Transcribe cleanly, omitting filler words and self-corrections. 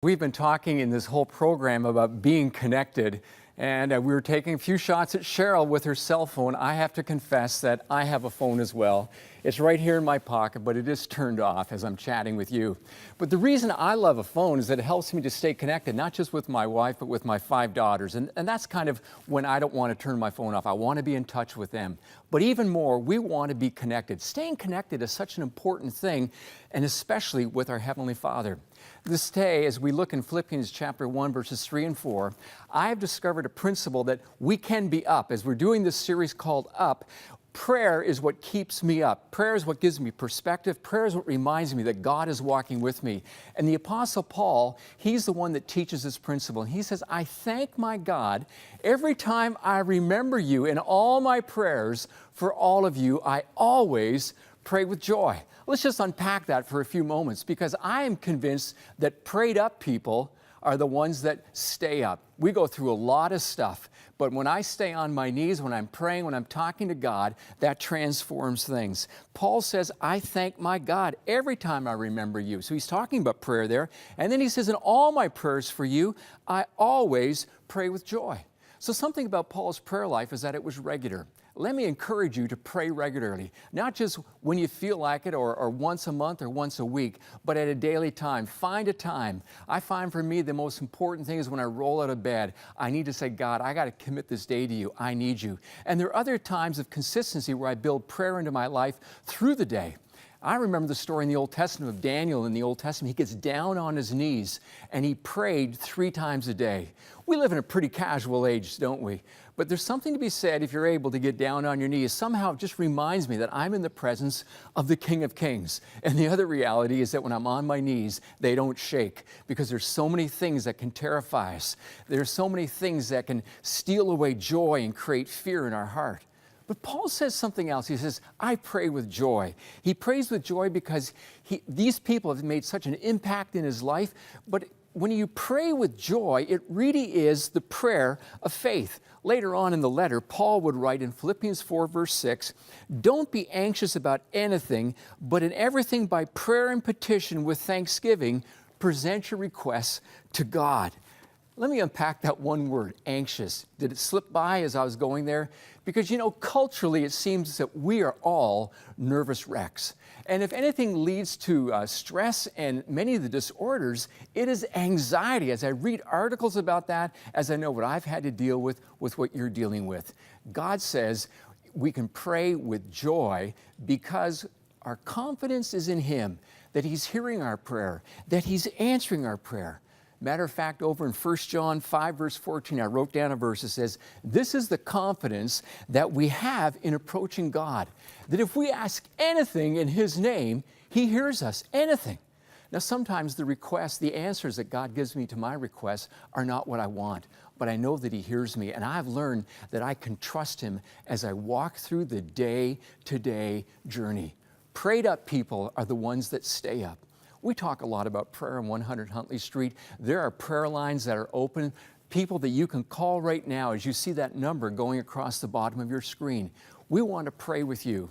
We've been talking in this whole program about being connected, and we were taking a few shots at Cheryl with her cell phone. I have to confess that I have a phone as well. It's right here in my pocket, but it is turned off as I'm chatting with you. But the reason I love a phone is that it helps me to stay connected, not just with my wife, but with my 5 daughters. And that's kind of when I don't want to turn my phone off. I want to be in touch with them. But even more, we want to be connected. Staying connected is such an important thing, and especially with our Heavenly Father. This day, as we look in Philipians chapter 1, verses 3 and 4, I have discovered a principle that we can be up. As we're doing this series called Up, prayer is what keeps me up. Prayer is what gives me perspective. Prayer is what reminds me that God is walking with me. And the Apostle Paul, he's the one that teaches this principle. And he says, I thank my God every time I remember you in all my prayers. For all of you, I always pray with joy. Let's just unpack that for a few moments, because I am convinced that prayed up people are the ones that stay up. We go through a lot of stuff, but when I stay on my knees, when I'm praying, when I'm talking to God, that transforms things. Paul says, I thank my God every time I remember you. So he's talking about prayer there. And then he says, in all my prayers for you, I always pray with joy. So something about Paul's prayer life is that it was regular. Let me encourage you to pray regularly, not just when you feel like it or once a month or once a week, but at a daily time. Find a time. I find for me the most important thing is when I roll out of bed, I need to say, God, I got to commit this day to you. I need you. And there are other times of consistency where I build prayer into my life through the day. I remember the story in the Old Testament of Daniel in the Old Testament. He gets down on his knees and he prayed 3 times a day. We live in a pretty casual age, don't we? But there's something to be said if you're able to get down on your knees. Somehow it just reminds me that I'm in the presence of the King of Kings. And the other reality is that when I'm on my knees, they don't shake, because there's so many things that can terrify us. There's so many things that can steal away joy and create fear in our heart. But Paul says something else. He says, I pray with joy. He prays with joy because these people have made such an impact in his life. But when you pray with joy, it really is the prayer of faith. Later on in the letter, Paul would write in Philippians 4, verse 6, don't be anxious about anything, but in everything by prayer and petition with thanksgiving, present your requests to God. Let me unpack that one word, anxious. Did it slip by as I was going there? Because, culturally it seems that we are all nervous wrecks. And if anything leads to stress and many of the disorders, it is anxiety. As I read articles about that, as I know what I've had to deal with what you're dealing with. God says we can pray with joy because our confidence is in Him, that He's hearing our prayer, that He's answering our prayer. Matter of fact, over in 1 John 5, verse 14, I wrote down a verse that says, this is the confidence that we have in approaching God, that if we ask anything in His name, He hears us, anything. Now, sometimes the answers that God gives me to my requests are not what I want, but I know that He hears me, and I've learned that I can trust Him as I walk through the day-to-day journey. Prayed up people are the ones that stay up. We talk a lot about prayer on 100 Huntley Street. There are prayer lines that are open, people that you can call right now as you see that number going across the bottom of your screen. We want to pray with you.